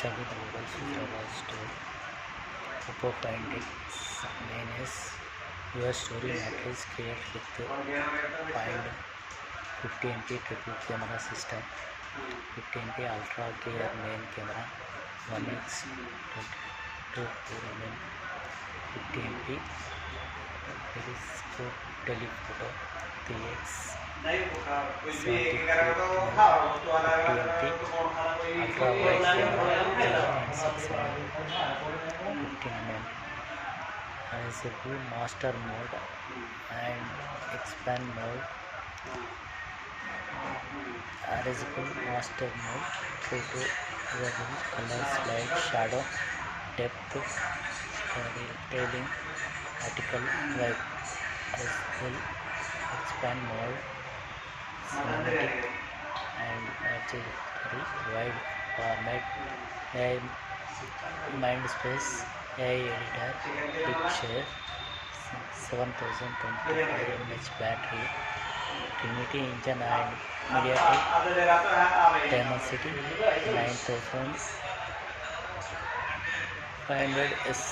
Recently, the mobile switch was to Oppo Find X main is your story matrix created with Find 50MP triple camera system, 50MP ultra clear main camera, 1x 24mm 50MP periscope telephoto, 3x 73mm 50MP ultra wide camera, 3.6mm 15mm adjustable master mode and expand mode. Adjustable master mode, photo variable, colors, light, shadow, depth, storytelling, article, vibe. Adjustable expand mode, cinematic and artistic, wide format, AI Mindspace, AI editor, picture, 7025 mAh battery, Trinity engine and MediaTek Dimensity 9500S.